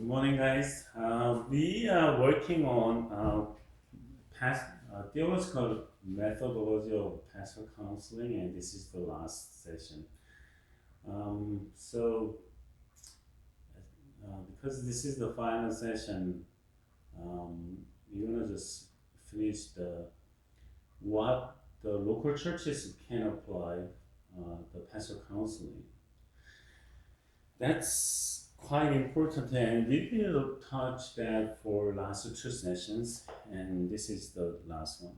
Good morning, guys. We are working on theological methodology of pastoral counseling, and this is the last session. Because this is the final session, we're gonna just finish what the local churches can apply the pastoral counseling. That's quite important, and we will touch that for last two sessions, and this is the last one.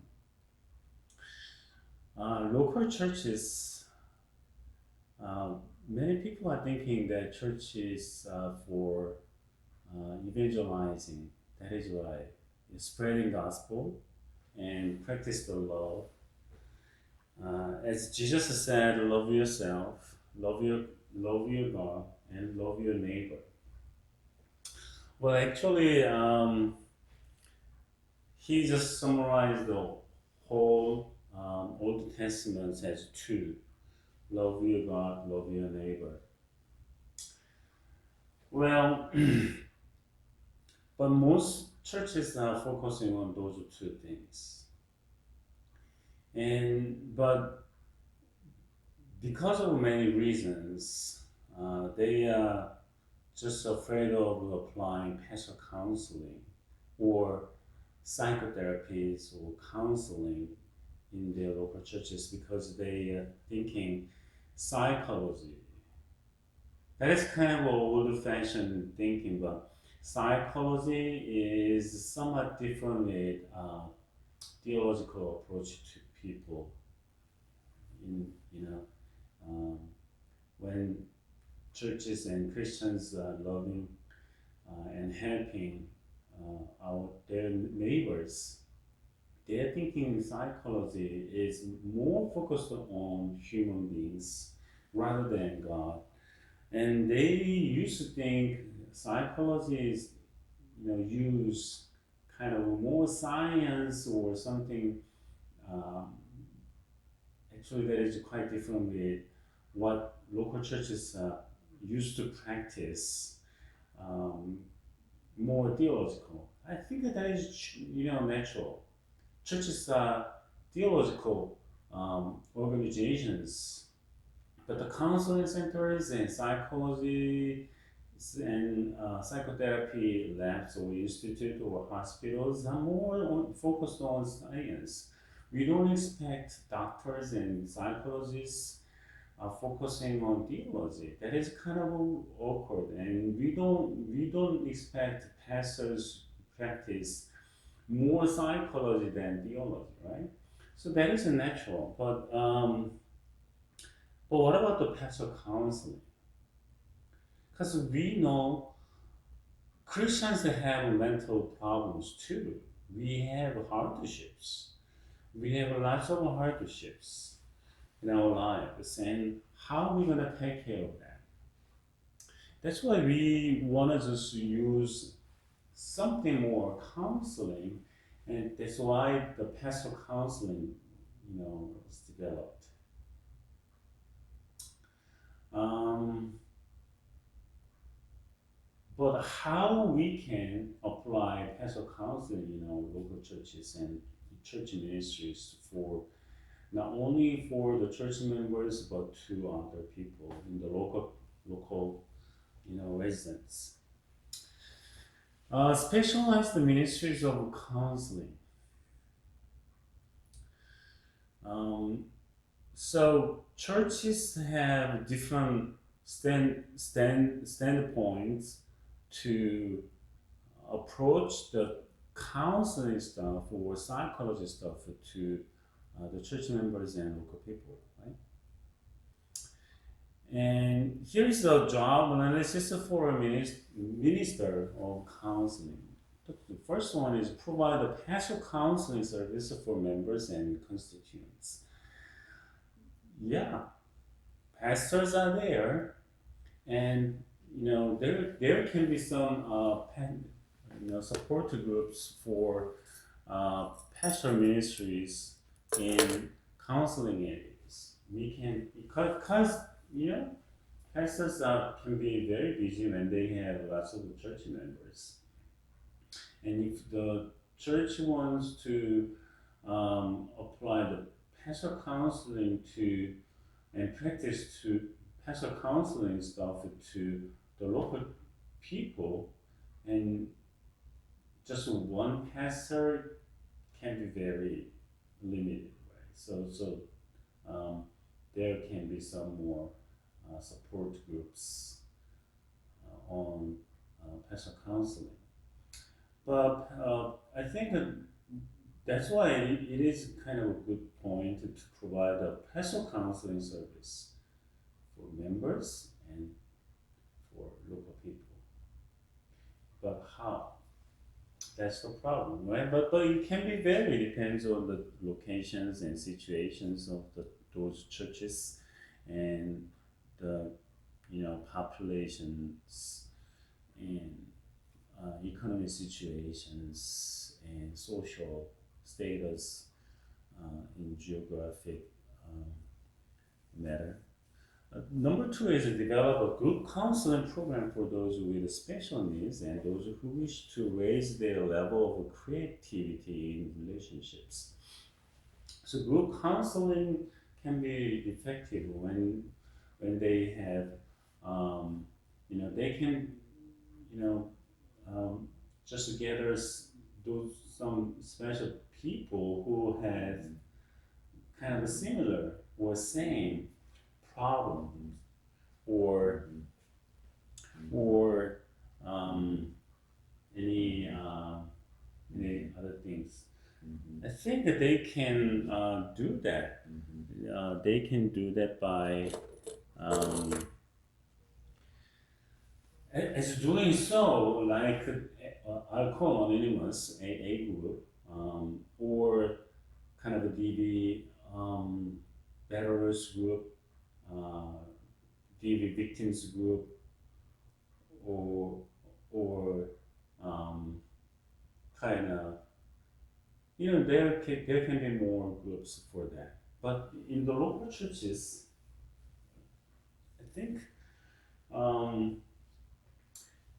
Local churches, many people are thinking that church is for evangelizing. That is right. Spreading gospel and practice the love. As Jesus said, love yourself, love your God, and love your neighbor. Well, actually, he just summarized the whole Old Testament as two: love your God, love your neighbor. Well, but most churches are focusing on those two things, but because of many reasons, they are just afraid of applying pastoral counseling or psychotherapies or counseling in their local churches because they are thinking psychology. That is kind of old-fashioned thinking, but psychology is somewhat different with theological approach to people. When churches and Christians are loving and helping their neighbors, their thinking psychology is more focused on human beings rather than God. And they used to think psychology is, use kind of more science or something. Actually, that is quite different with what local churches used to practice, more theological. I think that is, natural. Churches are theological organizations, but the counseling centers and psychology and psychotherapy labs or institute or hospitals are more focused on science. We don't expect doctors and psychologists focusing on theology. That is kind of awkward, and we don't expect pastors practice more psychology than theology, right? So that is natural. But what about the pastoral counseling? Because we know Christians have mental problems too. We have hardships. We have lots of hardships in our lives, and how are we going to take care of that? That's why we want to just use something more counseling, and that's why the pastoral counseling, was developed. But how we can apply pastoral counseling in our local churches and church ministries for not only for the church members but to other people in the local residents. Specialized ministries of counseling. So churches have different standpoints to approach the counseling stuff or psychology stuff to the church members and local people, right? And here is the job analysis for a minister of counseling. The first one is provide a pastoral counseling service for members and constituents. Yeah, pastors are there, and there can be some support groups for pastoral ministries in counseling areas. We can because pastors can be very busy when they have lots of church members. And if the church wants to apply the pastoral counseling to and practice to pastoral counseling stuff to the local people, and just one pastor can be very limited, right? So there can be some more support groups on pastoral counseling. But I think that's why it is kind of a good point to provide a pastoral counseling service for members and for local people. But how? That's the problem, right? But it can be varied. Depends on the locations and situations of those churches and the populations and economic situations and social status in geographic matter. Number two is to develop a group counseling program for those with special needs and those who wish to raise their level of creativity in relationships. So group counseling can be effective when they have, they can, you know, just gather some special people who have kind of a similar or same problems or any other things. I think that they can do that. They can do that by as doing so, like I'll call Anonymous a group or kind of a DV veterans group, DV victims group, or kind of there can be more groups for that. But in the local churches, I think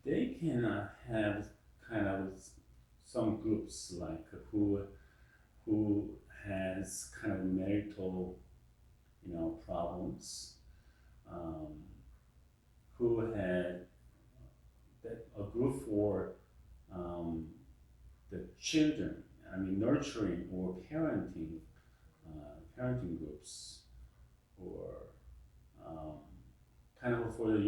they can have kind of some groups like who has kind of marital problems, who had a group for the children. I mean, nurturing or parenting groups, or kind of for the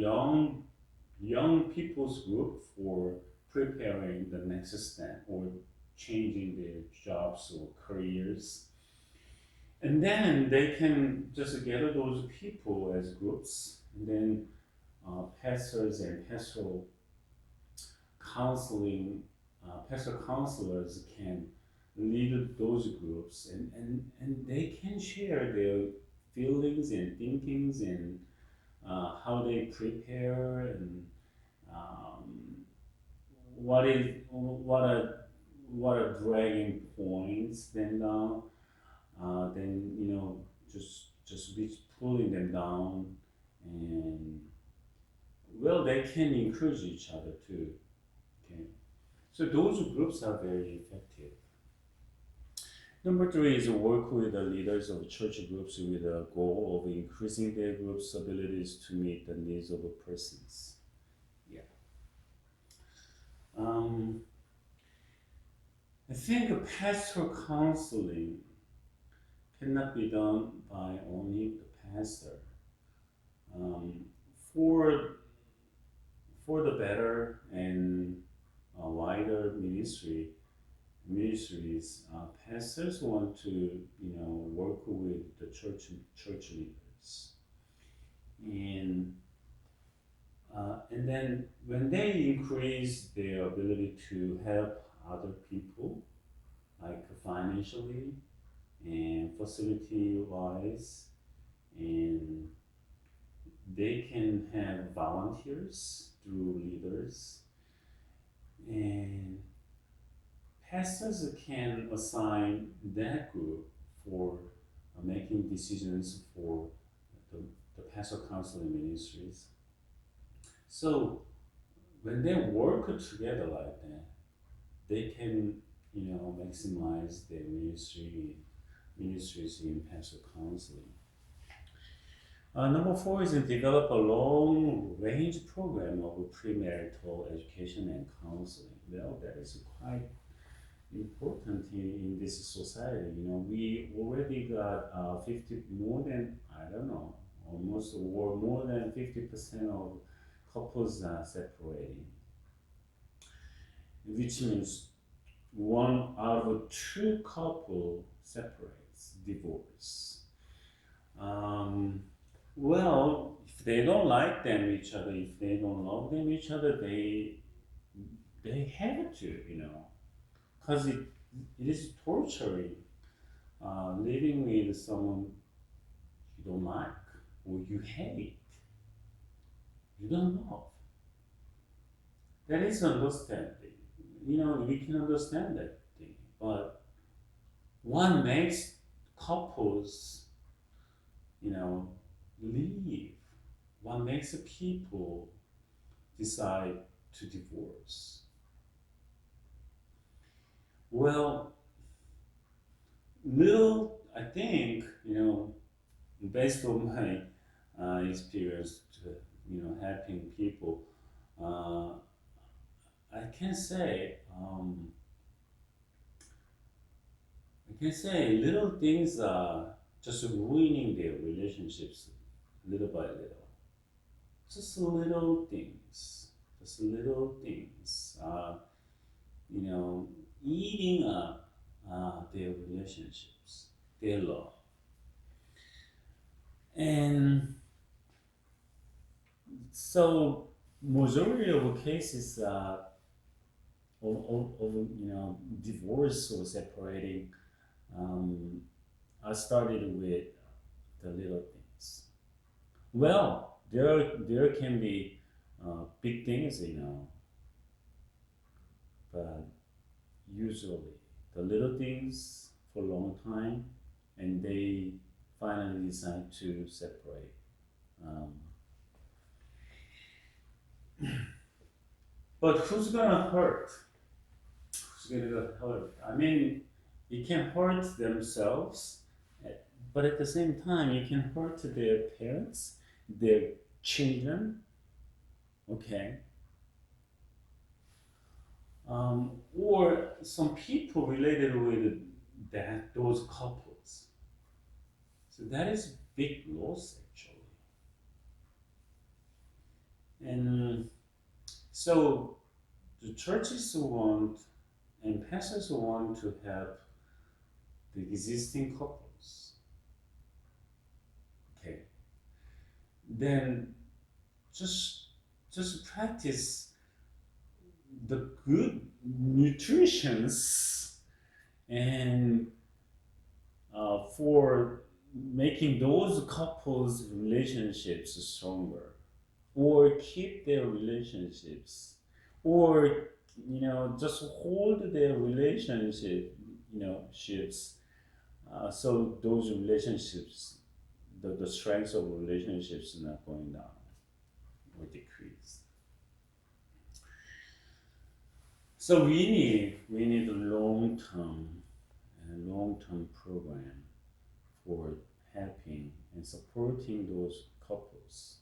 young people's group for preparing the next step or changing their jobs or careers. And then they can just gather those people as groups, and then pastors and pastoral counselors can lead those groups, and they can share their feelings and thinkings and how they prepare and what are dragging points then just be pulling them down, and well, they can encourage each other too. Okay, so those groups are very effective. Number three is work with the leaders of church groups with a goal of increasing their group's abilities to meet the needs of persons. Yeah. I think pastoral counseling cannot be done by only the pastor. For the better and wider ministries, pastors want to work with the church leaders, and then when they increase their ability to help other people, like financially and facility wise, and they can have volunteers through leaders, and pastors can assign that group for making decisions for the pastoral counseling ministries. So when they work together like that, they can, maximize their ministries in pastoral counseling. Number four is to develop a long-range program of premarital education and counseling. Well, that is quite important in this society. We already got 50 more than I don't know, almost or more than 50% of couples are separating, which means one out of two couple separates, divorce. Um, well, if they don't like them each other, if they don't love them each other, they have to, because it is torturing living with someone you don't like or you hate, you don't love. That is understanding. We can understand that thing, but what makes couples, leave? What makes people decide to divorce? Well, I think, based on my experience, helping people, uh, I can say, little things are just ruining their relationships little by little. Just little things, you know, eating up their relationships, their love. And so, majority of cases of divorce or separating are started with the little things. Well, there can be big things, but usually the little things for a long time, and they finally decide to separate. Um, but who's gonna hurt? Who's gonna hurt? I mean, it can hurt themselves, but at the same time, you can hurt their parents, their children. Okay, or some people related with those couples. So that is big loss actually. And so the churches want and pastors want to help the existing couples. Okay, then just just practice the good nutritions and for making those couples relationships stronger or keep their relationships or just hold their relationship ships so those relationships the strength of relationships is not going down or decrease. So we need a long term program for helping and supporting those couples.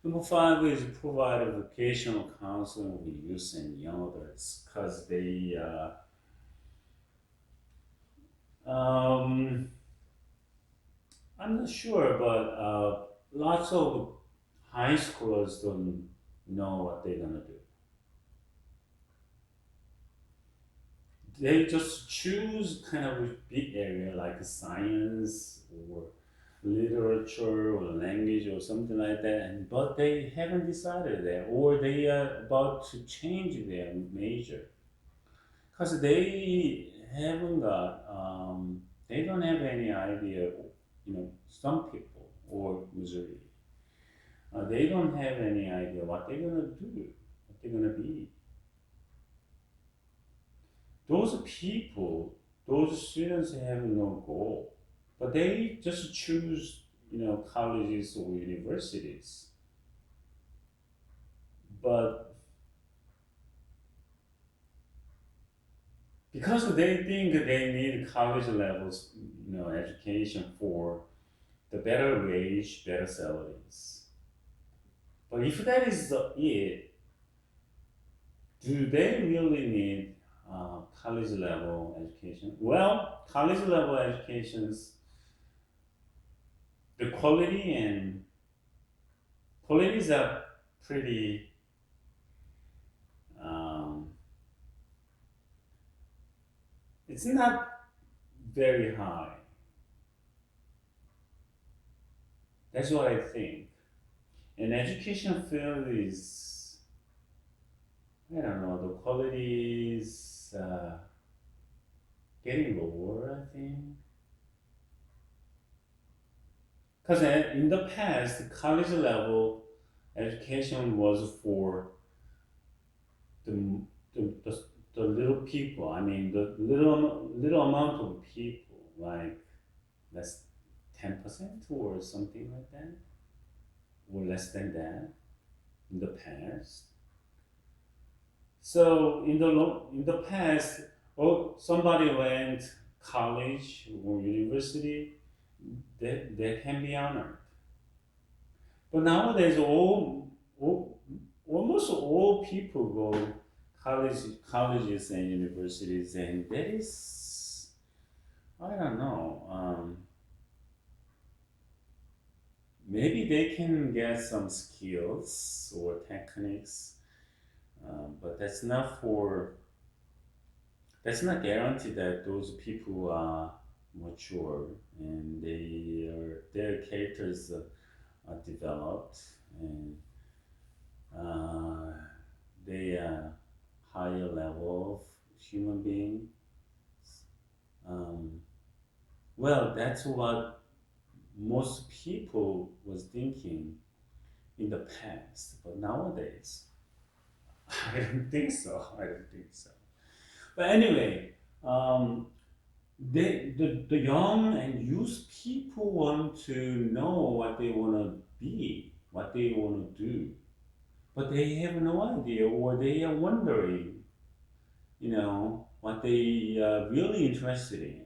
Number five is provide vocational counseling with youth and young adults because they I'm not sure, but lots of high schoolers don't know what they're gonna do. They just choose kind of a big area like science or literature or language or something like that, but they haven't decided that, or they are about to change their major because they don't have any idea. Some people or Missouri, they don't have any idea what they're gonna do, what they're gonna be. Those people, those students have no goal, but they just choose, colleges or universities. but because they think they need college levels, education for the better wage, better salaries. But if that is it, do they really need college level education? Well, college level educations, the qualities are pretty. Um, it's not very high. That's what I think. And education field is, I don't know, the quality is getting lower, I think. Because in the past, college level education was for the, the, the, the little people. I mean, the little amount of people, like less 10% or something like that, or less than that in the past. So in the past, oh, somebody went college or university, they can be honored. But nowadays, almost all people go colleges and universities, and that is, I don't know. Maybe they can get some skills or techniques, but that's not guaranteed that those people are mature and their characters are developed and uh, they are higher level of human being. Um, well, that's what most people was thinking in the past, but nowadays, I don't think so. I don't think so. But anyway, um, the young and youth people want to know what they want to be, what they want to do, but they have no idea, or they are wondering, what they are really interested in.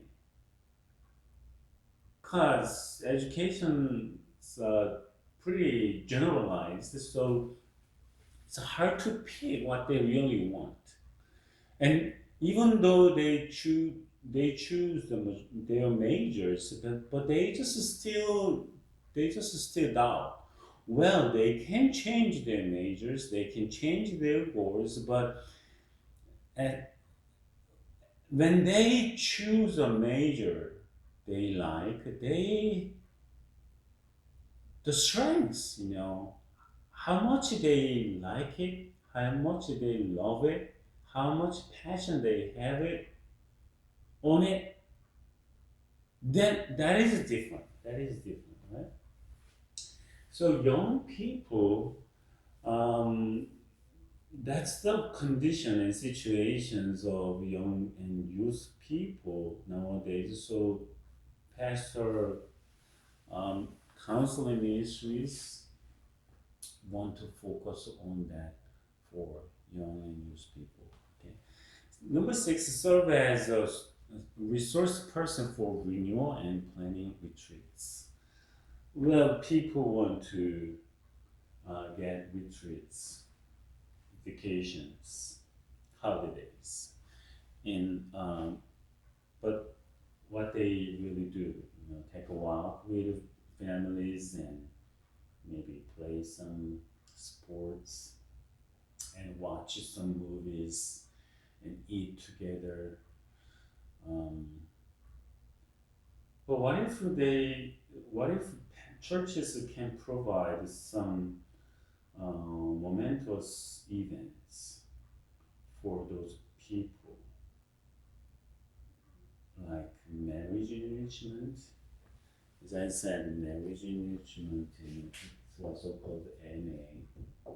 Because education is pretty generalized, so it's hard to pick what they really want. And even though they choose their majors, but they just still doubt. Well, they can change their majors, they can change their goals, but at, when they choose a major they like, the strengths, how much they like it, how much they love it, how much passion they have it on it, then that is different. That is different, right? So young people, um, that's the condition and situations of young and youth people nowadays. So pastor um, counseling ministries want to focus on that for young and youth people. Okay. Number six, serve as a resource person for renewal and planning retreats. Well, people want to get retreats, vacations, holidays, in but what they really do, take a walk with families and maybe play some sports and watch some movies and eat together. Um, but what if churches can provide some momentous events for those people, like marriage enrichment? As I said, marriage enrichment is also called MA,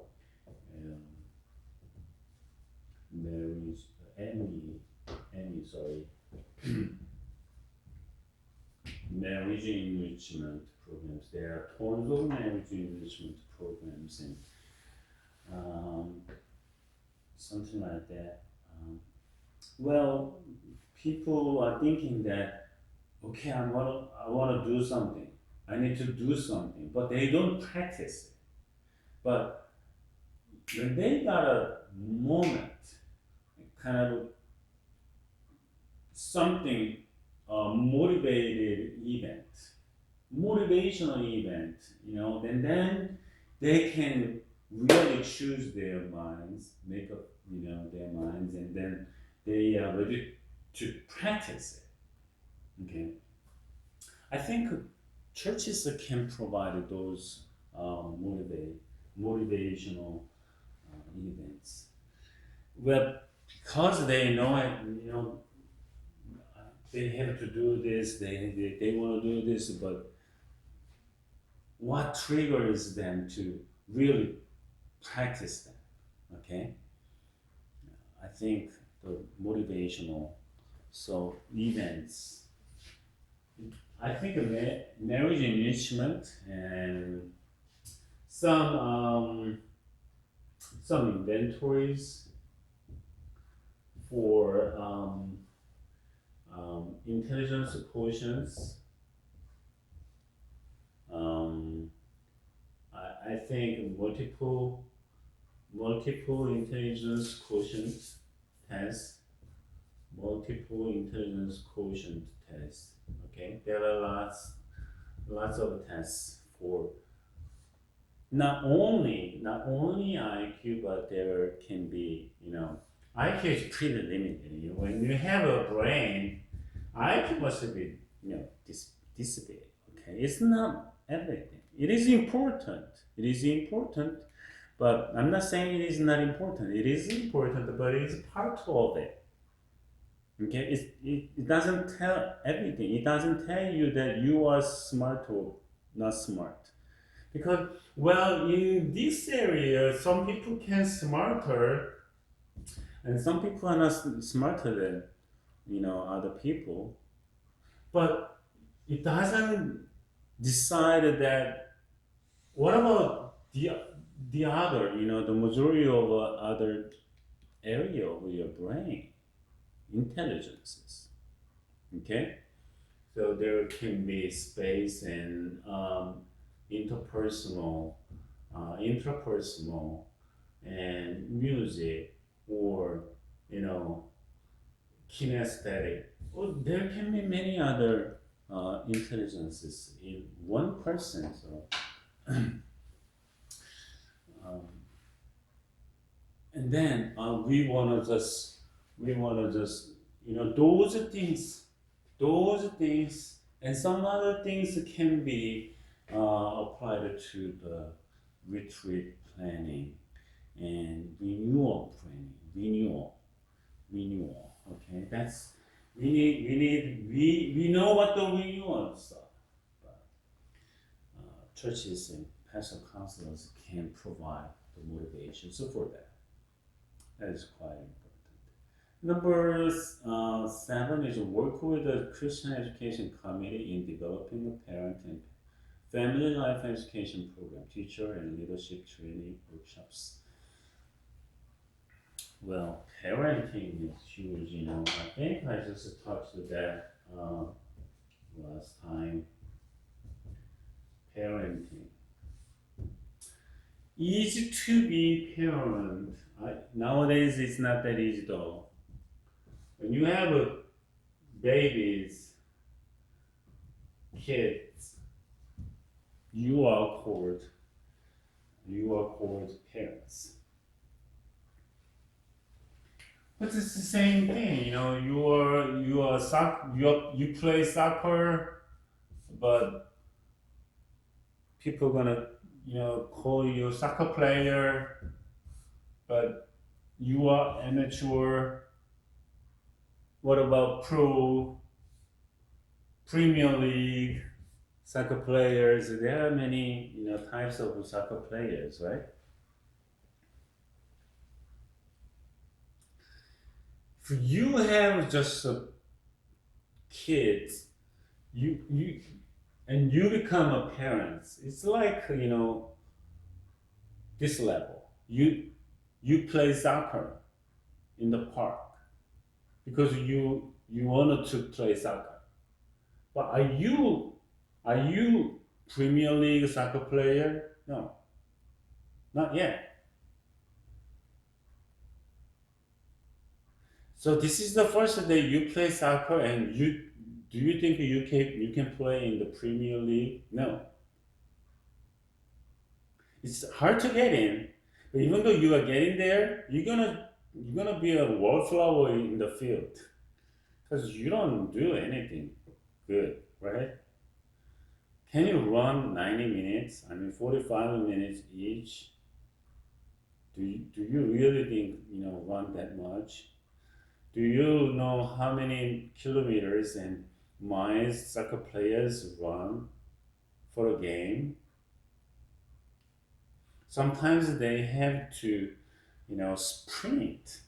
marriage, sorry, marriage enrichment programs. There are tons of marriage enrichment programs, and um, something like that. Well, people are thinking that okay, I want to do something. I need to do something, but they don't practice it. But when they got a moment, kind of something, motivated event, motivational event, then they can really choose their minds, make up, their minds, and then they are ready to practice it. Okay, I think churches can provide those motivational events. Well, because they know it, they have to do this, they want to do this, but what triggers them to really practice them? Okay, I think the motivational events. I think marriage enrichment and some some inventories for intelligence quotients. I think multiple intelligence quotient tests, multiple intelligence quotient tests. Okay, there are lots of tests for not only IQ, but there can be IQ is pretty limited. When you have a brain, IQ must be dissipated. Okay, it's not everything. It is important. It is important, but I'm not saying it is not important. It is important, but it is part of it. Okay, it doesn't tell everything. It doesn't tell you that you are smart or not smart. Because, well, in this area, some people can smarter, and some people are not smarter than other people. But it doesn't decide that. What about the other? The majority of other area of your brain, intelligences. Okay, so there can be space and interpersonal, intrapersonal, and music, or kinesthetic. Well, there can be many other intelligences in one person. So, and then we wanna just those things, and some other things can be applied to the retreat planning and renewal. Okay, that's we know what the renewals are, but churches and pastoral counselors can provide the motivation. So for that is quite important. Number 7 is work with the Christian Education Committee in developing a parent and family life education program, teacher and leadership training workshops. Well, parenting is huge, I think I just touched that last time. Parenting. Easy to be parent. Nowadays, it's not that easy though. When you have babies, kids, you are called parents. But it's the same thing, you play soccer, but people gonna call you soccer player, but you are amateur. What about Premier League soccer players? There are many types of soccer players, right? If you have just kids, you become a parent. It's like this level. you you play soccer in the park because you wanted to play soccer. But are you Premier League soccer player? No, not yet. So this is the first day you play soccer, and you think you can play in the Premier League? No, it's hard to get in. But even though you are getting there, you're gonna be a wallflower in the field because you don't do anything good, right? Can you run 90 minutes? I mean, 45 minutes each. Do you really think run that much? Do you know how many kilometers and miles soccer players run for a game? Sometimes they have to, sprint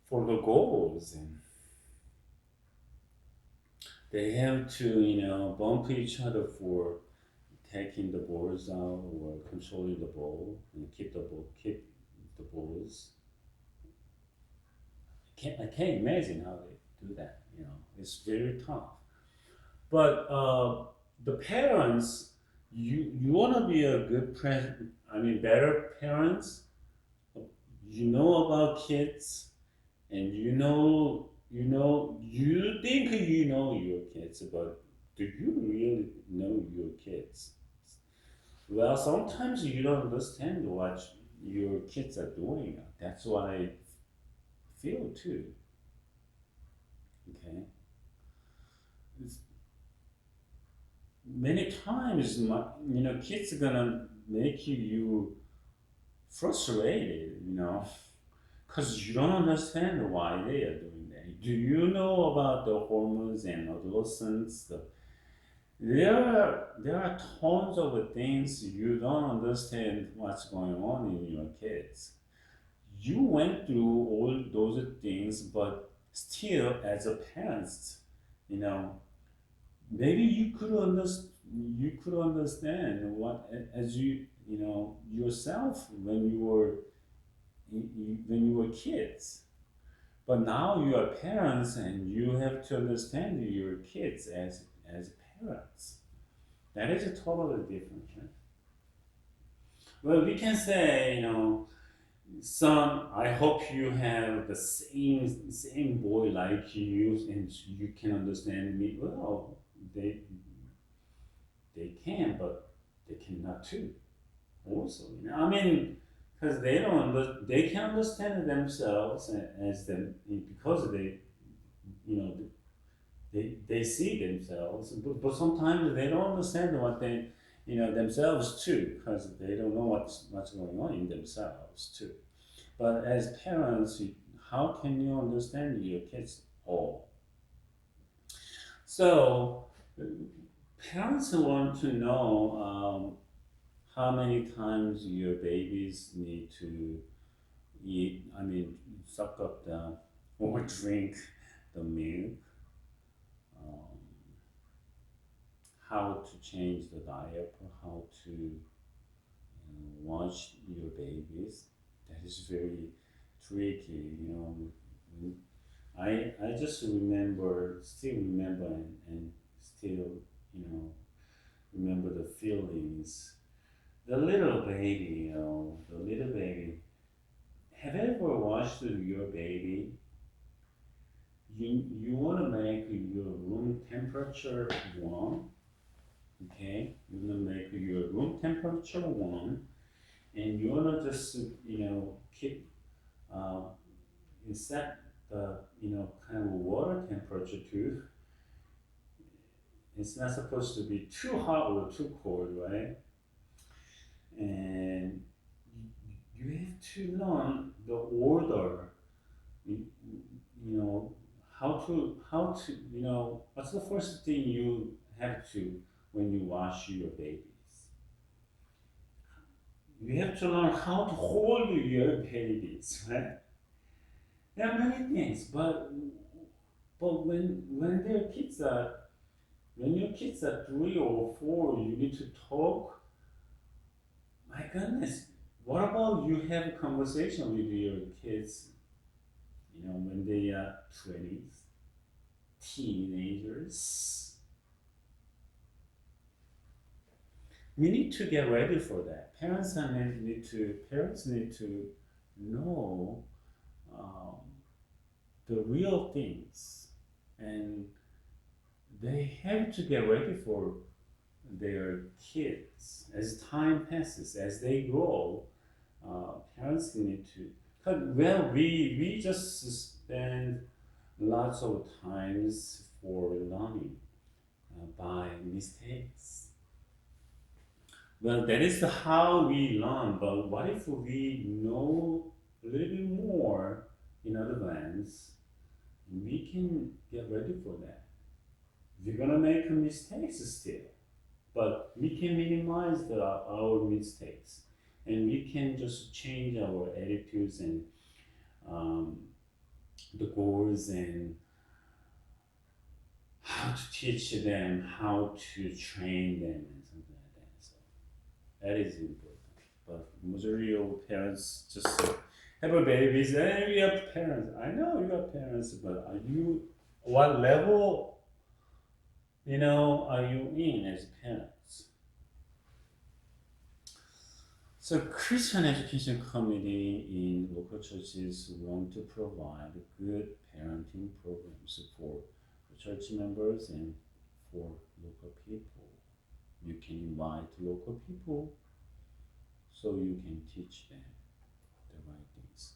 for the goals, and they have to, bump each other for taking the balls out or controlling the ball and keep the balls. I can't imagine how they do that. It's very tough. But the parents, you want to be a good I mean, better parents. You know about kids, and you think you know your kids, but do you really know your kids? Well, sometimes you don't understand what your kids are doing. That's what I feel too. Okay, it's, many times kids are gonna make you frustrated, because you don't understand why they are doing that. Do you know about the hormones and adolescence? There are tons of things you don't understand what's going on in your kids. You went through all those things, but still, as a parent, you know, maybe you could understand what as yourself when you were kids. But now you are parents, and you have to understand your kids as parents. That is a totally different, right? Well, we can say, son, I hope you have the same boy like you, and you can understand me. Well, they they can, but they cannot too. Also, I mean, because they can understand themselves as them, because you know, they see themselves, but sometimes they don't understand what they, themselves too, because they don't know what's going on in themselves too. But as parents, how can you understand your kids all? So parents want to know how many times your babies need to eat, I mean, suck up the or drink the milk, um, how to change the diaper, how to wash your babies. That is very tricky, I just still remember, and still, you know, remember the feelings. The little baby. Have you ever watched your baby? You want to make your room temperature warm, okay? You want to make your room temperature warm, and you want to just, keep, uh, set the, kind of water temperature too. It's not supposed to be too hot or too cold, right? And you have to learn the order. You, you know how to what's the first thing you have to when you wash your babies? You have to learn how to hold your babies, right? There are many things, but when your kids are 3 or 4, you need to talk. My goodness, What about you have a conversation with your kids, when they are 20s, teenagers? We need to get ready for that. Parents need to know um, the real things, and they have to get ready for their kids as time passes, as they grow. Parents need to. Well, we just spend lots of times for learning by mistakes. Well, that is how we learn. But what if we know a little bit more in advance? We can get ready for that. We're gonna make mistakes still, but we can minimize our mistakes, and we can just change our attitudes and um, the goals and how to teach them, how to train them, and something like that. So that is important. But majority of parents just have a babies and we have parents. I know you have parents, but are you what level are you in as parents? So Christian education committee in local churches want to provide good parenting programs for church members and for local people. You can invite local people so you can teach them the right things.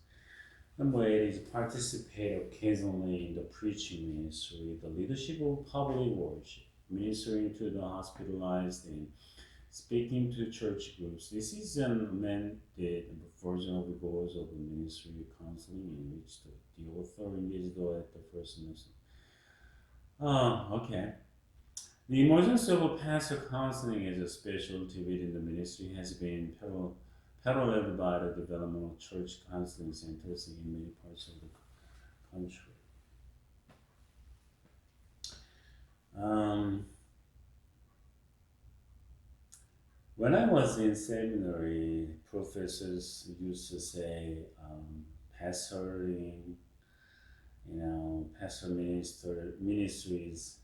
Number 8 is participate occasionally in the preaching ministry, the leadership of public worship, ministering to the hospitalized and speaking to church groups. This is an amended version of the goals of the ministry counseling in which the author engaged at the first lesson. Okay. The emergence of pastoral counseling as a specialty within the ministry has been paralleled by the development of church counseling centers in many parts of the country. When I was in seminary, professors used to say pastoring, pastoral ministries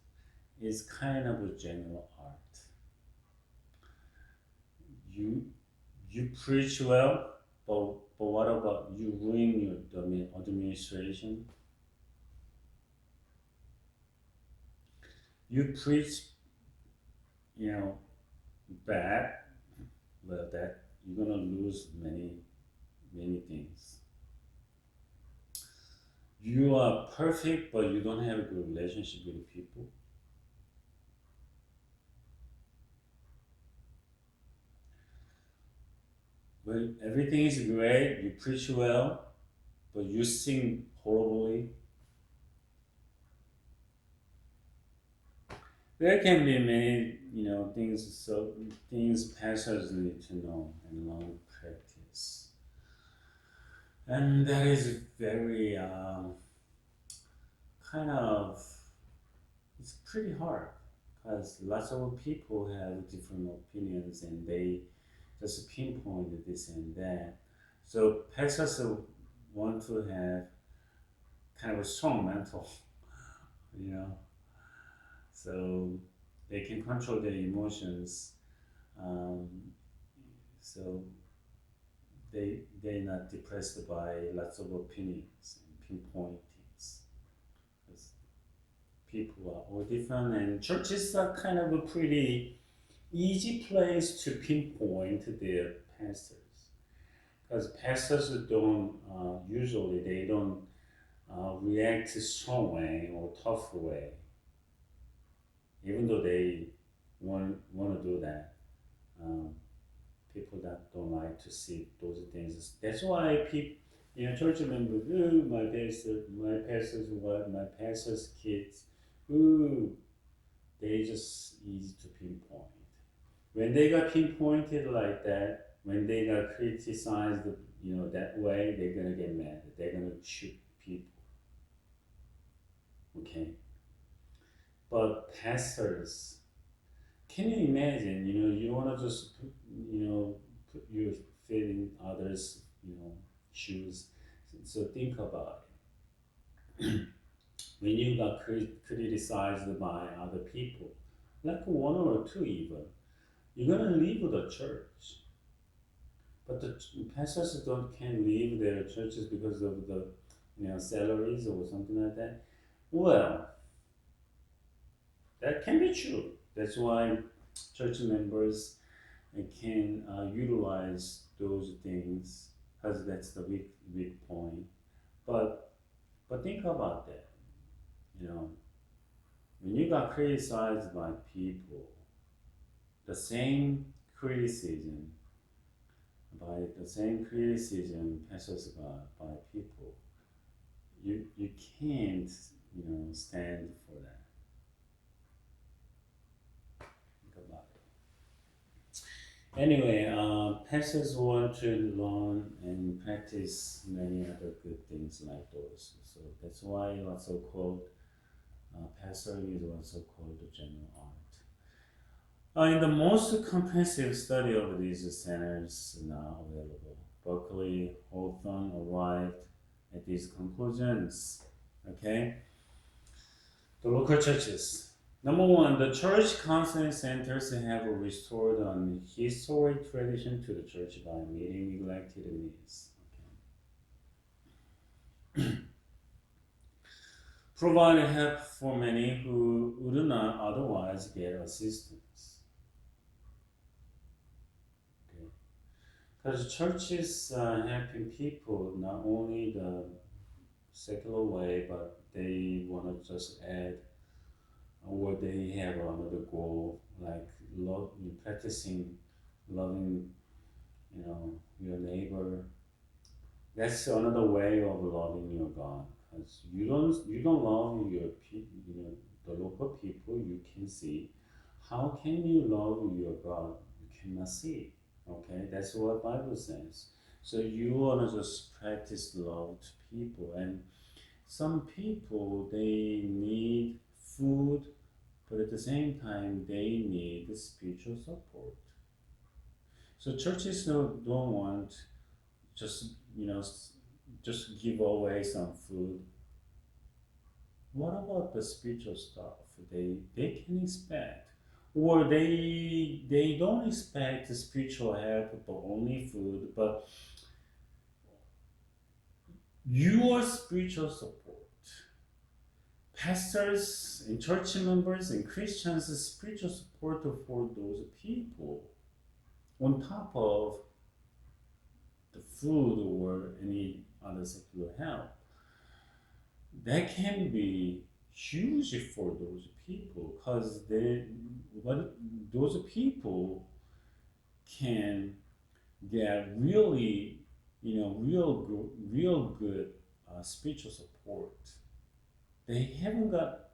is kind of a general art. You you preach well, but what about you ruin your administration? You preach, bad, well, that you're gonna lose many things. You are perfect, but you don't have a good relationship with people. Well, everything is great. You preach well, but you sing horribly. There can be many, things. So things pastors need to know and learn practice, and that is very kind of it's pretty hard because lots of people have different opinions and they just pinpoint this and that. So pastors want to have kind of a strong mental, you know, so they can control their emotions. Um, so they're not depressed by lots of opinions and pinpointings. Because people are all different, and churches are kind of a pretty easy place to pinpoint their pastors. Because pastors don't usually they don't react strong way or tough way, even though they want to do that. Um, People that don't like to see those things. That's why people, church members, ooh, my pastor's kids, ooh, they just easy to pinpoint. When they got pinpointed like that, when they got criticized, that way, they're gonna get mad. They're gonna shoot people. Okay, but pastors, can you imagine? You wanna just, put your faith in other issues. So think about it. When you got criticized by other people, like one or two even, you're gonna leave the church. But the pastors don't can leave their churches because of the salaries or something like that. Well, that can be true. That's why church members can utilize those things because that's the weak point. But think about that. You know, when you got criticized by people, the same criticism passes by people. You can't stand for that. Think about it. Anyway, pastors want to learn and practice many other good things like those. So that's why also called pastoring is also called the general art. In the most comprehensive study of these centers now available, Berkeley Hawthorne arrived at these conclusions. Okay, the local churches. Number one, the church counseling centers have restored an historic tradition to the church by meeting neglected needs. Okay. Provide help for many who would not otherwise get assistance. Because churches helping people not only the secular way, but they want to just add, or they have another goal like practicing loving, your neighbor. That's another way of loving your God. Because you don't love your the local people you can see. How can you love your God you cannot see? Okay, that's what Bible says. So you wanna just practice love to people, and some people they need food, but at the same time they need spiritual support. So churches don't want just just give away some food. What about the spiritual stuff? They can expect, or they don't expect spiritual help but only food, but your spiritual support. Pastors and church members and Christians spiritual support for those people on top of the food or any other secular help. That can be huge for those people because those people can get really real good spiritual support. They haven't got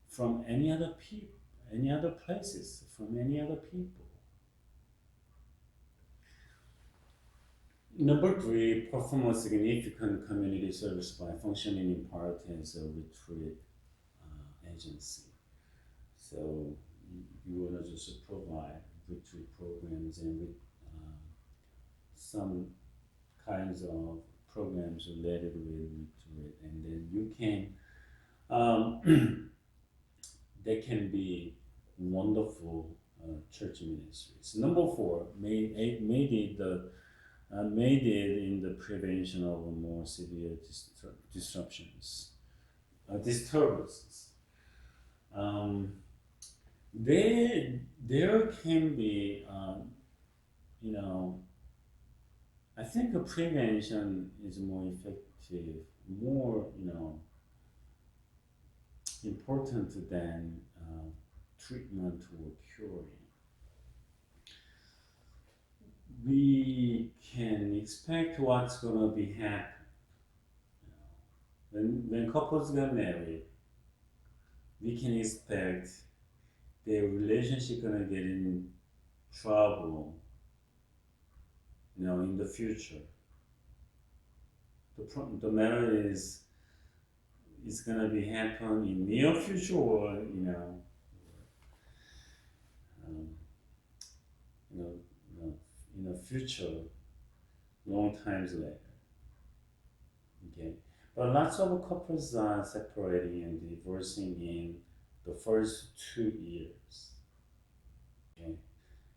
from any other people, any other places, from any other people. Number three, perform a significant community service by functioning in part as a retreat agency. So you want to just provide retreat programs and some kinds of programs related with retreat, and then you can they can be wonderful church ministries. Number four, made it in the prevention of more severe disturbances. There can be, I think prevention is more effective, more, important than treatment or curing. We can expect what's gonna be happening. When couples get married, we can expect their relationship gonna get in trouble, in the future. The marriage is gonna be happen in near future or um, in the future. long times later. Okay, but lots of couples are separating and divorcing in the first 2 years. Okay,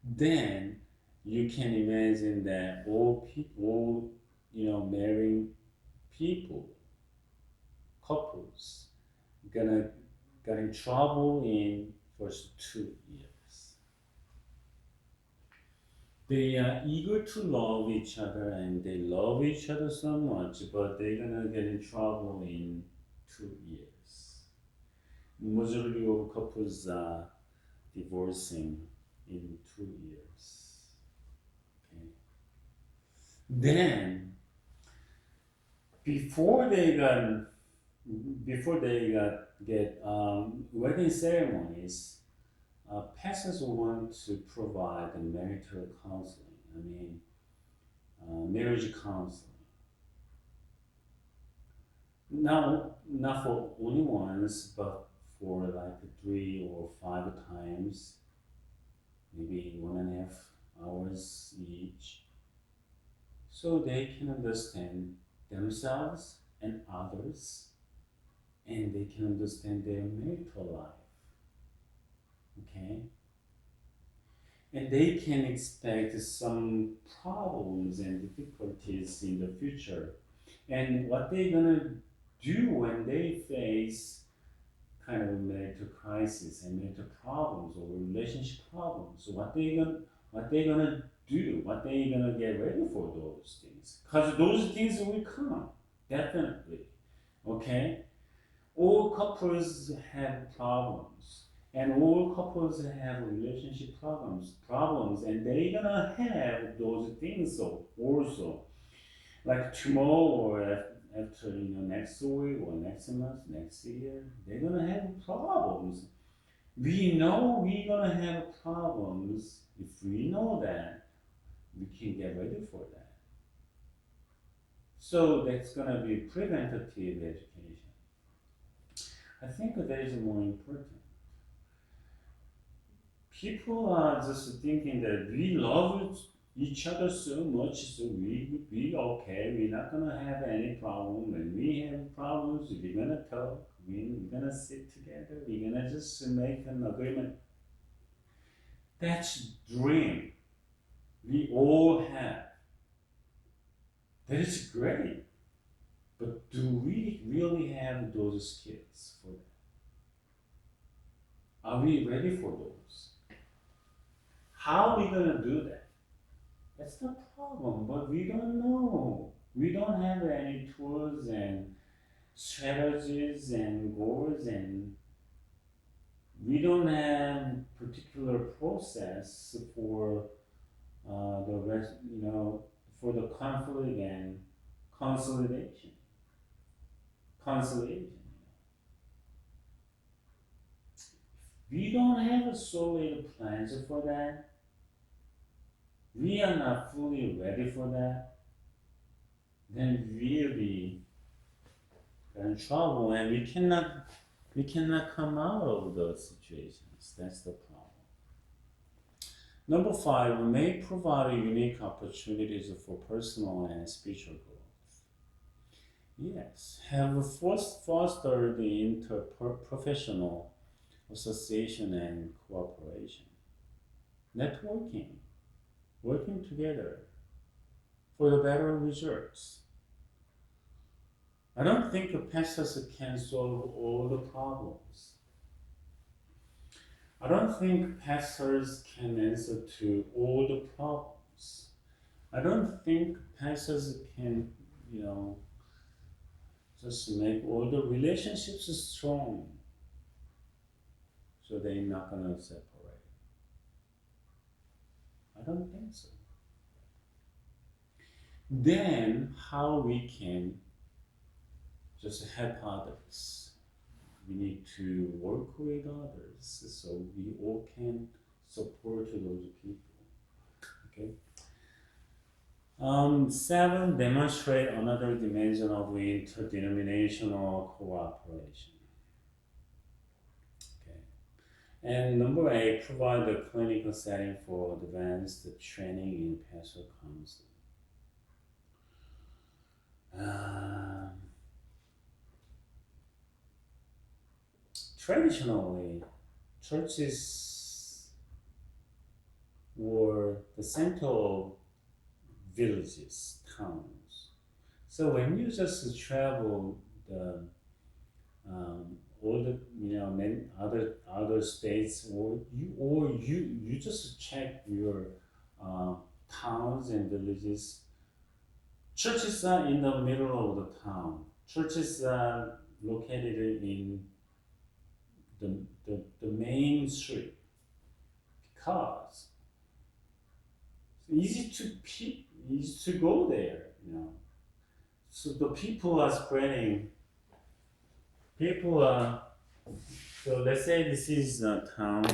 then you can imagine that all people, marrying people, couples, gonna get in trouble in first 2 years. They are eager to love each other and they love each other so much, but they're gonna get in trouble in 2 years. Majority of couples are divorcing in 2 years. Okay. Then before they got get wedding ceremonies, pastors want to provide marital counseling. I mean, marriage counseling. Now, not for only once, but for like 3 or 5 times, maybe 1.5 hours each, so they can understand themselves and others, and they can understand their marital life. Okay? And they can expect some problems and difficulties in the future. And what they're gonna do when they face kind of marital crisis and marital problems or relationship problems, so what they gonna do, what they gonna get ready for those things. Because those things will come, definitely. Okay? All couples have problems, and all couples have relationship problems, and they're gonna have those things also. Like tomorrow or after next week or next month, next year, they're gonna have problems. We know we're gonna have problems. If we know that, we can get ready for that. So that's gonna be preventative education. I think that is more important. People are just thinking that we love each other so much, so we okay, we're not gonna have any problem. When we have problems, we're gonna talk, we're gonna sit together, we're gonna just make an agreement. That's dream we all have. That is great, but do we really have those skills for that? Are we ready for those? How are we gonna do that? That's the problem, but we don't know. We don't have any tools and strategies and goals, and we don't have particular process for the rest, for the conflict and consolidation. Consolidation. We don't have a solid plans for that. We are not fully ready for that. Then really in trouble, and we cannot come out of those situations. That's the problem. Number 5, may provide unique opportunities for personal and spiritual growth. Yes, have fostered the interprofessional association and cooperation, networking, working together for the better results. I don't think pastors can solve all the problems. I don't think pastors can answer to all the problems. I don't think pastors can, just make all the relationships strong so they're not going to separate. I don't think so. Then how we can just help others? We need to work with others so we all can support those people. Okay. 7, demonstrate another dimension of interdenominational cooperation. Okay. And number 8, provide a clinical setting for advanced training in pastoral counseling. traditionally, churches were the center of villages, towns. So when you just travel the all the other states, or you just check your uh, towns and villages. Churches are in the middle of the town. Churches are located in the main street because it's easy to go there, you know. So the people are spreading. People are. So let's say this is a town.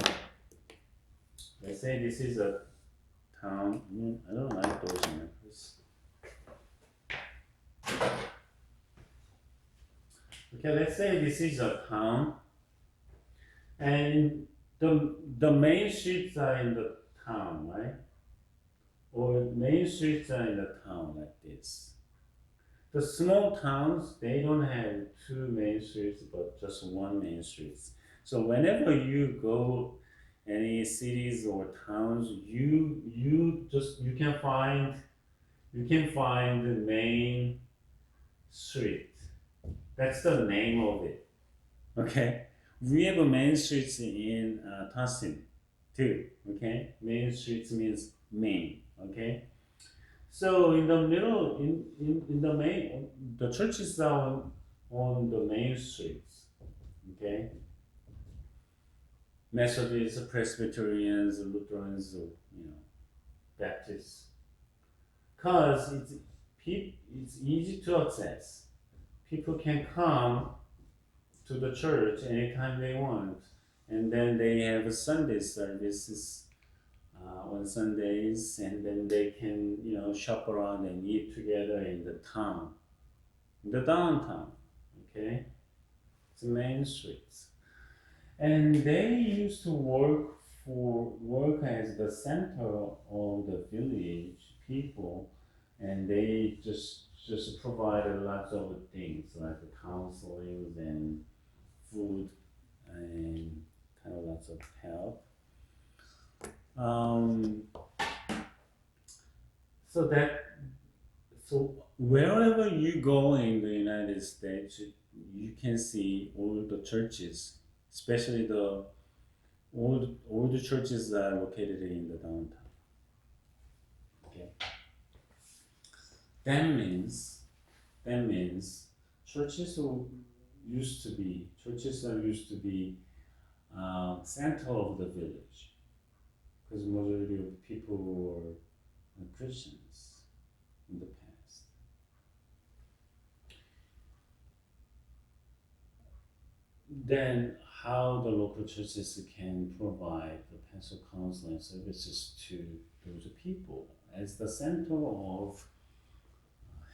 Let's say this is a town. I don't like those markers. Okay, let's say this is a town, and the main streets are in the town, right? Or main streets are in the town like this. The small towns, they don't have two main streets, but just one main street. So whenever you go any cities or towns, you can find the main street. That's the name of it. Okay, we have a main streets in Tassin too. Okay, main streets means main. Okay, so in the middle, in the main, the churches are on the main streets. Okay, Methodists, Presbyterians, Lutherans, Baptists, because it's easy to access. People can come to the church anytime they want, and then they have Sunday services on Sundays, and then they can shop around and eat together in the town, in the downtown. Okay, it's the main streets, and they used to work as the center of the village people, and they just provided lots of things like counseling and food and kind of lots of help. Um, so wherever you go in the United States, you can see all the churches, especially all the churches are located in the downtown. Okay, that means churches are used to be center of the village, because majority of people were Christians in the past. Then how the local churches can provide the pastoral counseling services to those people as the center of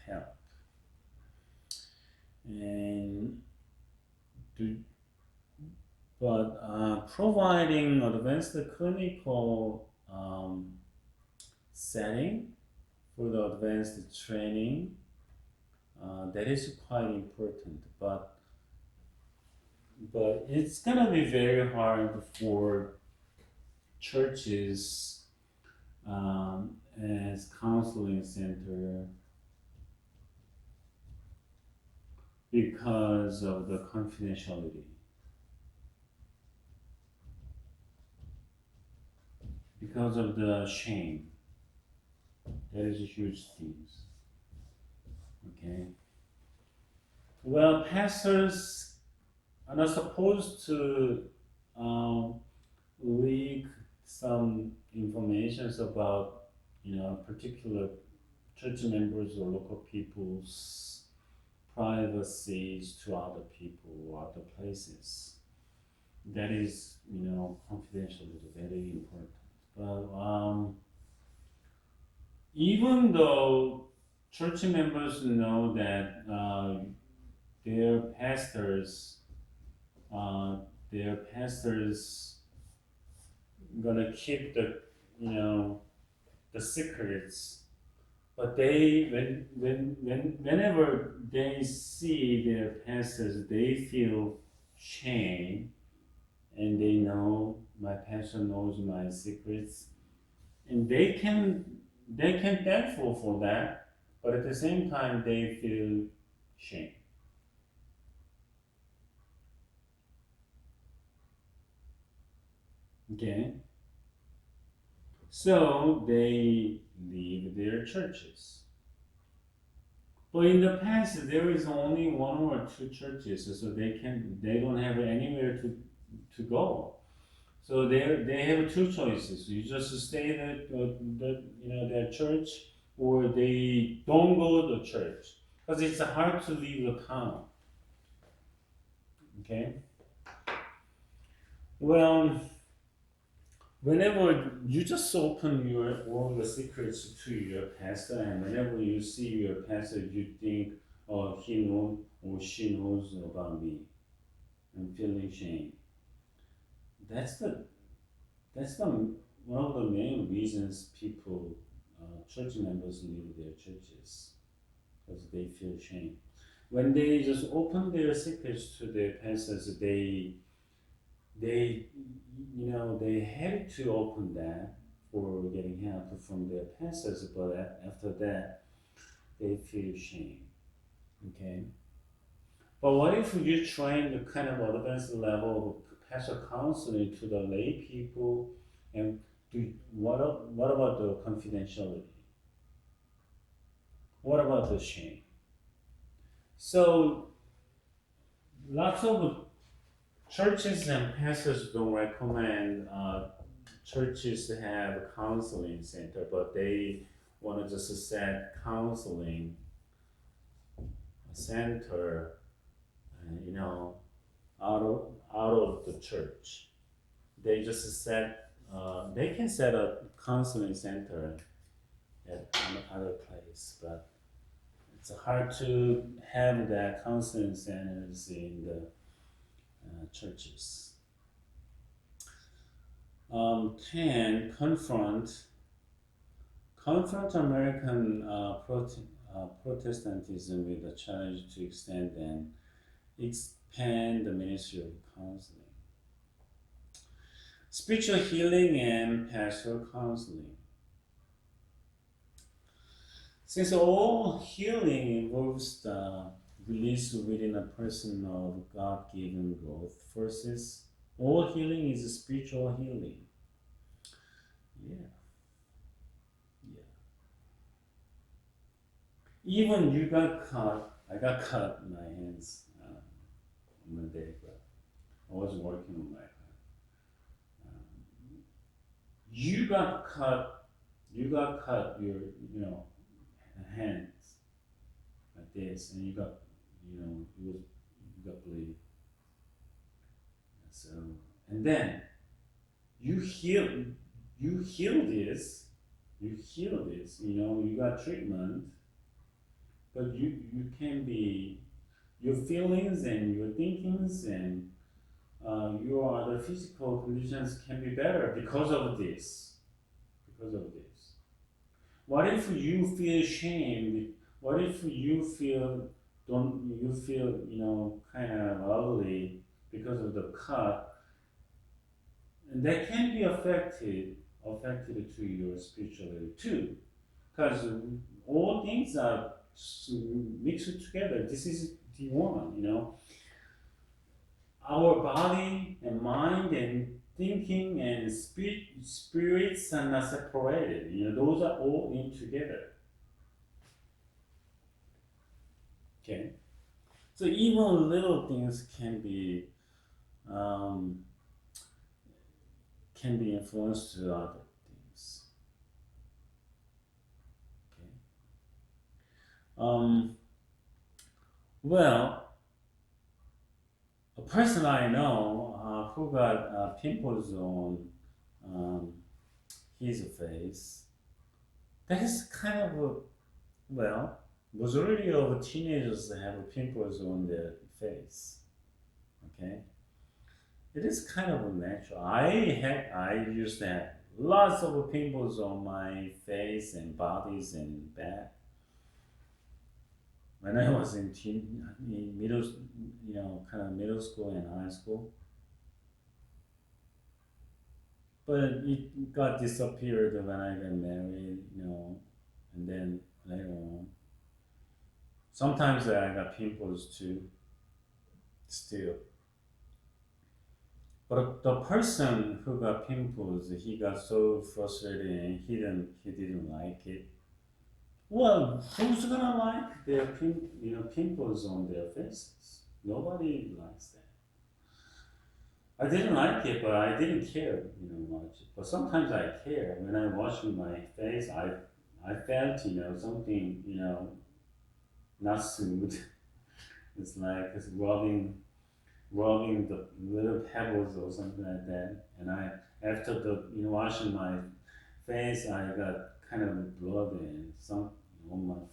help. And providing advanced clinical setting for the advanced training, that is quite important, but it's gonna be very hard for churches as counseling center because of the confidentiality, because of the shame. That is a huge thing. Okay. Well, pastors are not supposed to leak some information about particular church members or local people's privacies to other people or other places. That is confidentiality, very important. But even though church members know that their pastors gonna keep the secrets, but whenever they see their pastors, they feel shame and they know my pastor knows my secrets, and they can thankful for that, but at the same time they feel shame. Okay, so they leave their churches. But in the past, there is only one or two churches, so they don't have anywhere to go. So they have two choices. You just stay at their church, or they don't go to the church because it's hard to leave the town. Okay. Well, whenever you just open your all the secrets to your pastor, and whenever you see your pastor, you think, oh, he knows or she knows about me. I'm feeling shame. That's the that's the one of the main reasons people, church members leave their churches because they feel shame. When they just open their secrets to their pastors, they they had to open that for getting help from their pastors, but after that they feel shame. Okay, but what if you're trying to kind of advance the level of pastor counseling to the lay people, and what about the confidentiality? What about the shame? So lots of churches and pastors don't recommend churches to have a counseling center, but they want to just set counseling center, out of the church. They just set they can set a counseling center at another place, but it's hard to have that counseling centers in the churches. 10. Confront American Protestantism with a challenge to extend and expand the ministry of counseling. Spiritual healing and pastoral counseling. Since all healing involves the release within a person of God-given growth forces, all healing is spiritual healing. Yeah, yeah. Even you got cut. I got cut in my hands on the day, but I was working on my hand. You got cut. You got cut. Your hands like this, and you got you got bleed. So and then you heal. You heal this. You heal this. You got treatment, but you can be your feelings and your thinkings and your other physical conditions can be better because of this. Because of this. What if you feel shame? What if you feel don't you feel kind of ugly because of the cut? And that can be affected to your spirituality too, because all things are mixed together. This is the one. Our body and mind and thinking and spirits are not separated. Those are all in together. Okay, so even little things um, can be influenced to other things. Okay. Well, a person I know who got pimples on um, his face. That is kind of majority of teenagers have pimples on their face. Okay, it is kind of natural. I used to have lots of pimples on my face and bodies and back when I was in middle, kind of middle school and high school. but it got disappeared when I got married, and then later on. Sometimes I got pimples too, still. But the person who got pimples, he got so frustrated and he didn't like it. Well, who's gonna like their pimples on their faces? Nobody likes that. I didn't like it, but I didn't care, much. But sometimes I care. When I'm washing my face, I felt, something, not smooth. It's like it's rubbing the little pebbles or something like that. And after the washing my face, I got kind of blood and some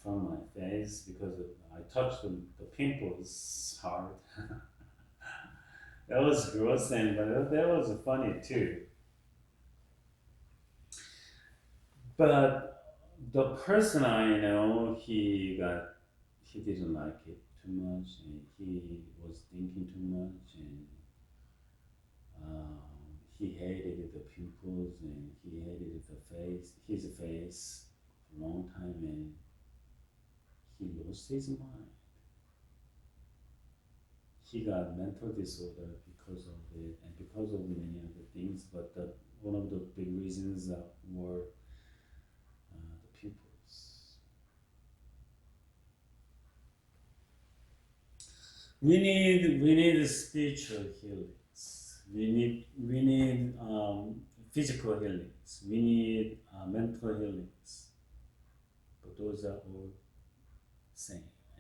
from my face because I touched the pimples hard. That was gross, but that was funny too. But the person I know, he didn't like it too much, and he was thinking too much, and um, he hated the pimples, and he hated his face, for a long time, and he lost his mind. He got mental disorder because of it, and because of many other things. But one of the big reasons were the pupils. We need spiritual healings. We need physical healings. We need mental healings. But those are all same, I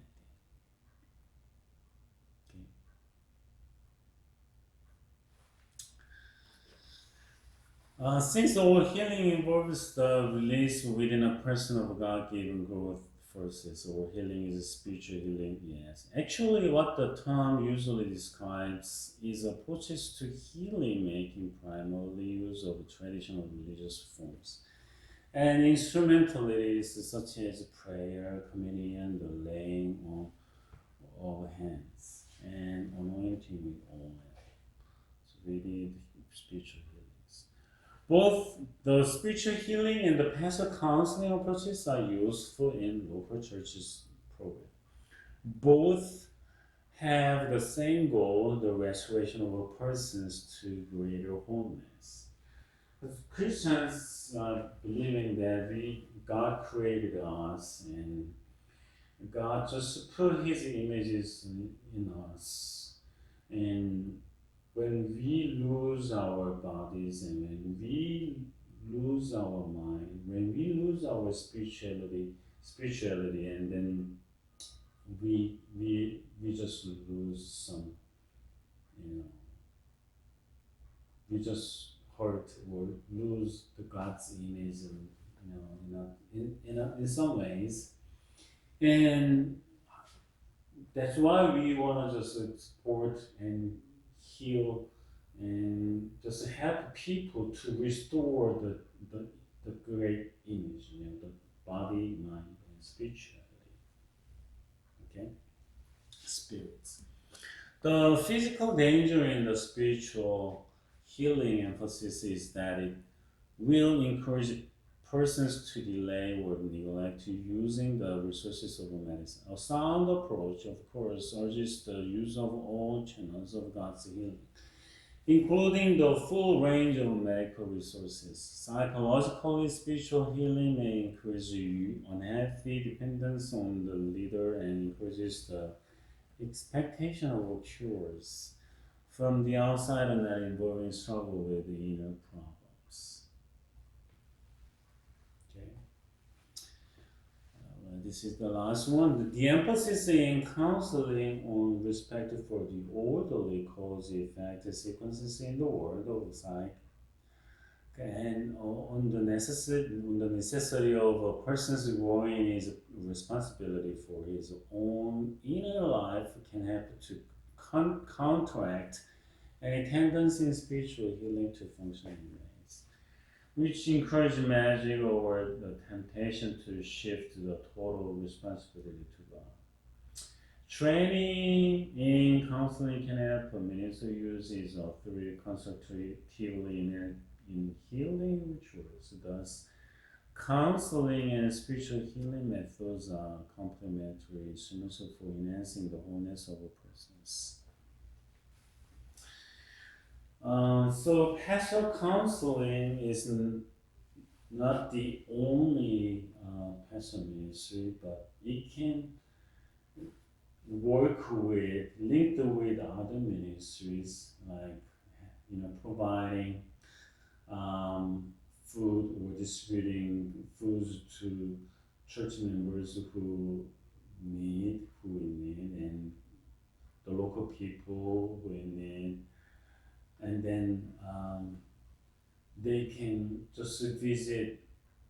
think. Since all healing involves the release within a person of God-given growth forces, or healing is spiritual healing, yes. Actually, what the term usually describes is approaches to healing making primarily use of traditional religious forms and instrumentalities such as prayer, communion, the laying on of hands, and anointing with oil. So we need spiritual healings. Both the spiritual healing and the pastoral counseling approaches are useful in local churches program. Both have the same goal, the restoration of a persons to greater wholeness. Christians believing that God created us, and God just put His images in us, and when we lose our bodies, and when we lose our mind, when we lose our spirituality, and then we just lose some, you know, we just hurt or lose the God's image, and in some ways, and that's why we want to just support and heal and just help people to restore the great image, the body, mind, and spirituality. Okay, spirits. The physical danger in the spiritual healing emphasis is that it will encourage persons to delay or neglect using the resources of medicine. A sound approach, of course, urges the use of all channels of God's healing, including the full range of medical resources. Psychologically, spiritual healing may encourage unhealthy dependence on the leader and encourages the expectation of cures from the outside and that involving struggle with the inner problems. Okay. This is the last one. The emphasis in counseling on respect for the orderly cause-effect sequences in the world of psych, and on the necessity of a person's growing his responsibility for his own inner life can help to counteract any tendency in spiritual healing to function in ways which encourage magic or the temptation to shift the total responsibility to God. Training in counseling can help, but minister uses authority constructively in healing rituals. Thus, counseling and spiritual healing methods are complementary instruments for enhancing the wholeness of a person's. So pastoral counseling is not the only pastoral ministry, but it can work with, linked with other ministries, like providing food or distributing foods to church members who in need, and the local people who in need, and then they can just visit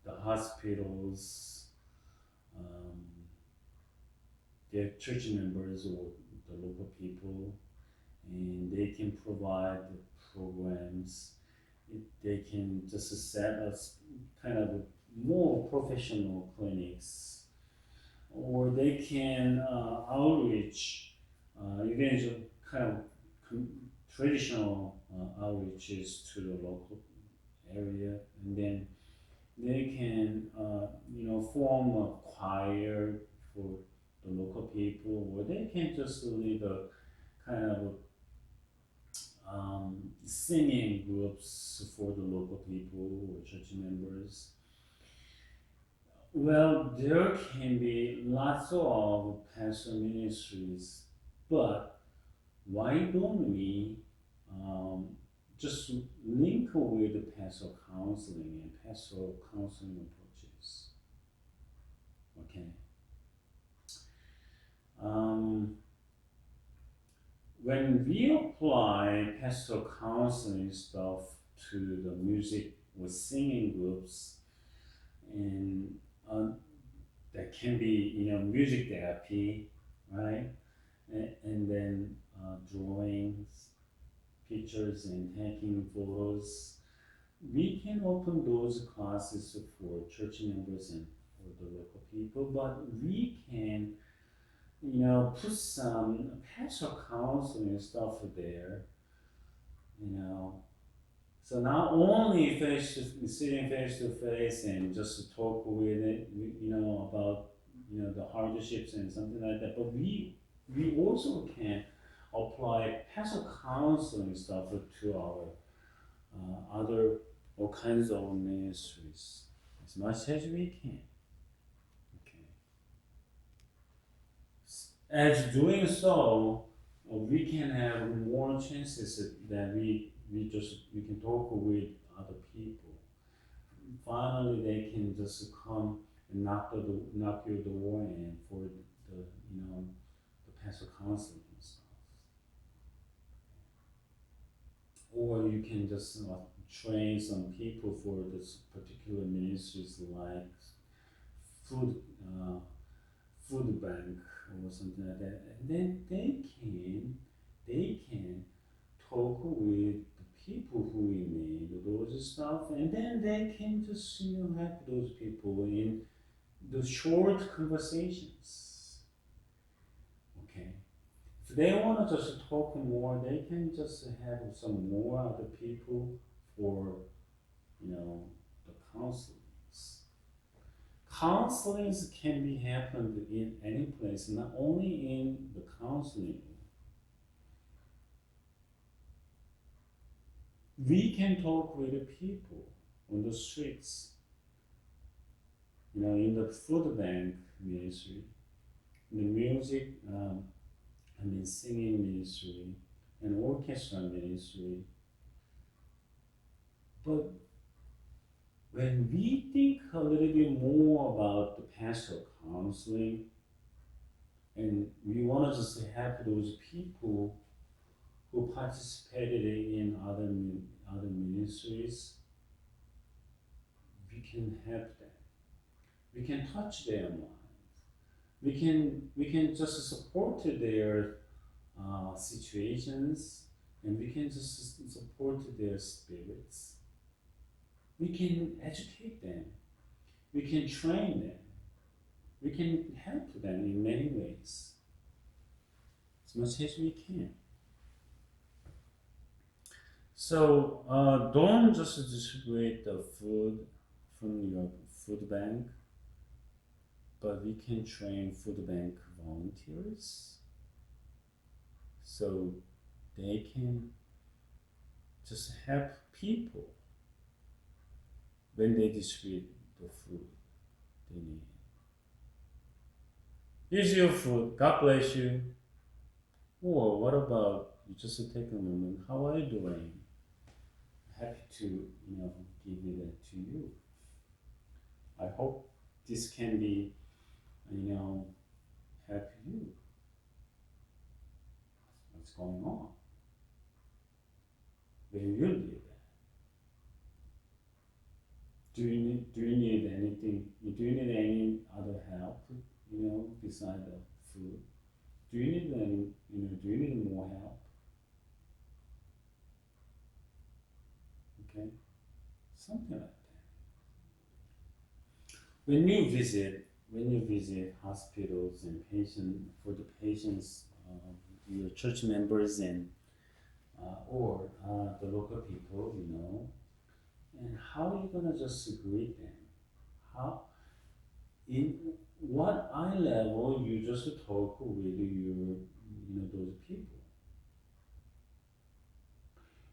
the hospitals, their church members or the local people, and they can provide the programs. They can just set up kind of more professional clinics, or they can outreach, even kind of traditional outreaches to the local area, and then they can form a choir for the local people, or they can just lead a kind of singing groups for the local people or church members. Well, there can be lots of pastoral ministries, but why don't we just link with the pastoral counseling and pastoral counseling approaches? Okay. When we apply pastoral counseling stuff to the music or singing groups, and that can be music therapy, right? And then drawings, pictures, and taking photos. We can open those classes for church members and for the local people, but we can put some pastoral counseling stuff there, So not only sitting face to face and just talk with it, about the hardships and something like that, but we also can apply pastoral counseling stuff to our other all kinds of ministries as much as we can. Okay. As doing so, we can have more chances that we can talk with other people. Finally, they can just come and knock your door in for the pastoral counseling and stuff. Or you can just train some people for this particular ministries, like food bank or something like that, and then they can talk with the people who need those stuff, and then they can just help those people in the short conversations. Okay, if they want to just talk more, they can just have some more other people for the counselings. Counselings can be happened in any place, not only in the counseling. We can talk with the people on the streets, in the food bank ministry, in the music, singing ministry, and orchestra ministry. But when we think a little bit more about the pastoral counseling, and we want to just help those people who participated in other ministries, we can help them. We can touch their minds. We can just support their situations, and we can just support their spirits. We can educate them. We can train them. We can help them in many ways, as much as we can. So don't just distribute the food from your food bank, but we can train food bank volunteers so they can just help people when they distribute the food they need. Here's your food. God bless you. Or what about you just take a moment? How are you doing? Happy to give it to you. I hope this can be help you. What's going on? When you do that, do you need anything? Do you need any other help? Beside the food. Do you need any? Do you need more help? Okay, something like that. When you visit hospitals and for the patients, your church members and or the local people, and how are you gonna just greet them? How in what eye level you just talk with those people?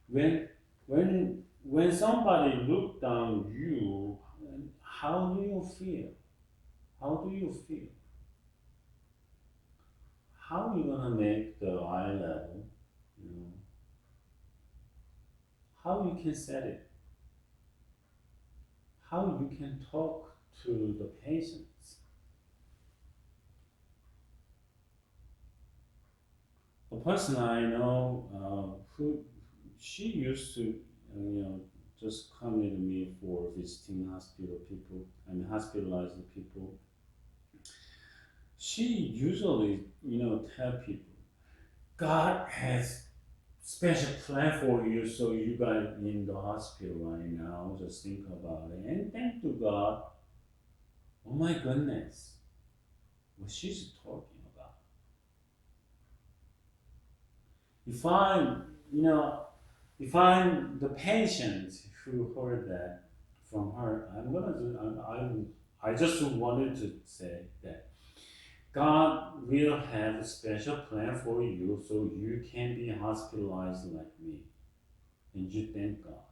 When somebody look down you, how do you feel? How do you feel? How are you gonna make the eye level? You know, how you can set it? How you can talk to the patients? A person I know who she used to just come with me for visiting hospital people and hospitalized people. She usually tell people God has special plan for you, so you guys in the hospital right now. Just think about it and thank to God. Oh my goodness, what she's talking about. If I'm, if I'm the patient who heard that from her, I just wanted to say that God will have a special plan for you so you can be hospitalized like me. And you thank God.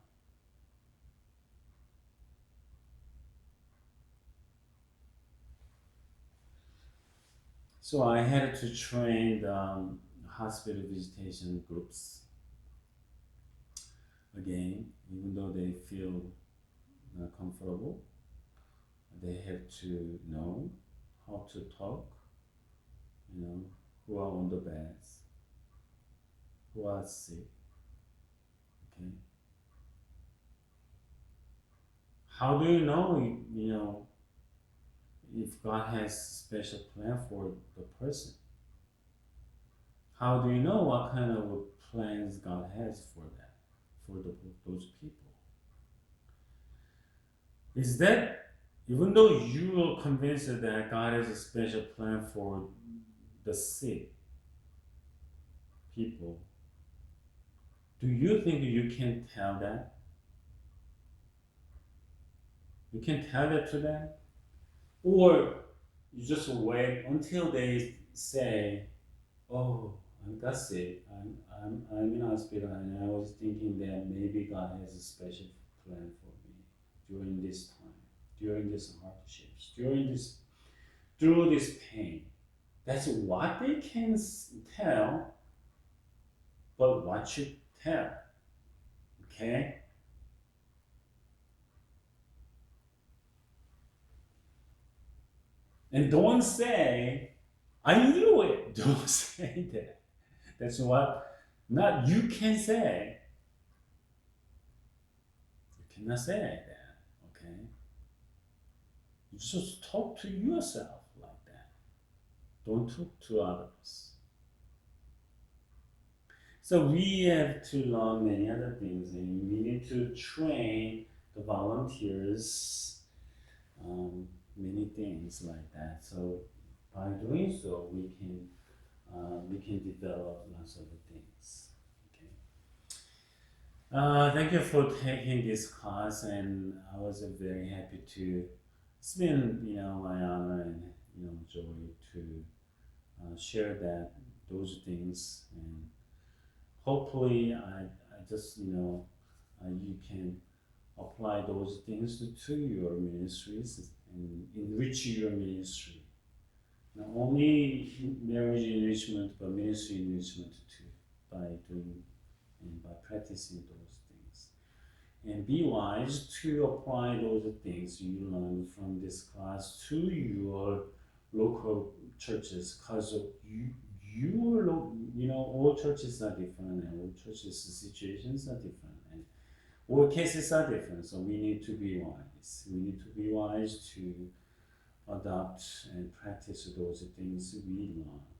So I had to train the hospital visitation groups again, even though they feel not comfortable. They have to know how to talk, who are on the beds, who are sick, okay? How do you know, if God has special plan for the person? How do you know what kind of plans God has for that, for those people? Is that even though you are convinced that God has a special plan for the sick people, do you think you can tell that? You can tell that to them? Or you just wait until they say, oh, I got sick. I'm in hospital and I was thinking that maybe God has a special plan for me during this time, during these hardships, through this pain. That's what they can tell, but what you tell, okay? And don't say, I knew it. Don't say that. That's what not you can say. You cannot say that, okay? You just talk to yourself like that. Don't talk to others. So we have to learn many other things, and we need to train the volunteers, many things like that. So by doing so, we can develop lots of things. Okay. Thank you for taking this class, and I was very happy to. It's been, my honor and joy to share those things, and hopefully, I just you can apply those things to your ministries and enrich your ministry. Not only marriage enrichment, but ministry enrichment too, by doing and by practicing those things. And be wise to apply those things you learn from this class to your local churches, because all churches are different, and all churches situations are different, and all cases are different. So we need to be wise. We need to be wise to adopt and practice those things we learn.